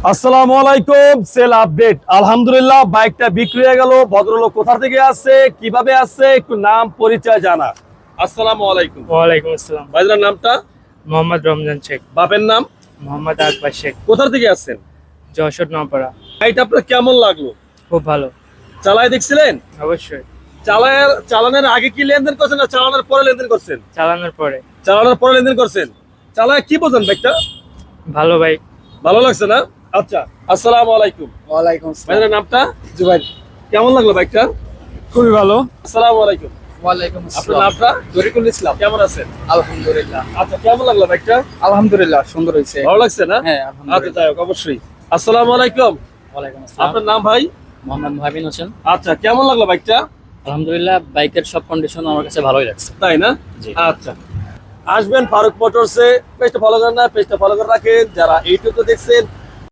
আসসালামু আলাইকুম। Sell update. আলহামদুলিল্লাহ, বাইকটা বিক্রি হয়ে গেল। ভদ্রলোক কোথা থেকে আসছে, কিভাবে আসছে, একটু নাম পরিচয় জানা। আসসালামু আলাইকুম। ওয়ালাইকুম আসসালাম। ভাইজানের নামটা? মোহাম্মদ রমজান শেখ। বাপের নাম? মোহাম্মদ আকবর শেখ। কোথা থেকে আসছেন? যশোর নপাড়া। বাইকটা আপনার কেমন লাগলো? খুব ভালো। চালায় দেখছিলেন? অবশ্যই। চালানোর আগে কি লেনদেন করছেন না চালানোর পরে লেনদেন করছেন? চালানোর পরে। চালানোর পরে লেনদেন করছেন। চালায় কি বোঝেন বাইকটা? ভালো বাইক। ভালো লাগছে না? আচ্ছা, আসসালামু আলাইকুম। ওয়ালাইকুম আসসালাম। ভাইজানের নামটা? জুবাইর। কেমন লাগলো বাইকটা? খুবই ভালো। আসসালামু আলাইকুম। ওয়ালাইকুম আপনার আসসালাম। নামটা? জরিকুল ইসলাম। কেমন আছেন? আলহামদুলিল্লাহ। আচ্ছা, কেমন লাগলো বাইকটা? আলহামদুলিল্লাহ সুন্দর হয়েছে। ভালো লাগছে না? হ্যাঁ আচ্ছা, আলহামদুলিল্লাহ। যাই হোক, অবশ্যই। আসসালামু আলাইকুম। ওয়ালাইকুম আসসালাম। আপনার নাম ভাই? মোহাম্মদ মুহাবিন হোসেন। আচ্ছা, কেমন লাগলো বাইকটা? আলহামদুলিল্লাহ, বাইকের সব কন্ডিশন আমার কাছে ভালোই লাগছে। তাই না? জি। আচ্ছা, আসবেন ফারুক মোটরসে। পেজটা ফলো করেন না, পেজটা ফলো করে রাখেন। যারা ইউটিউবে দেখছেন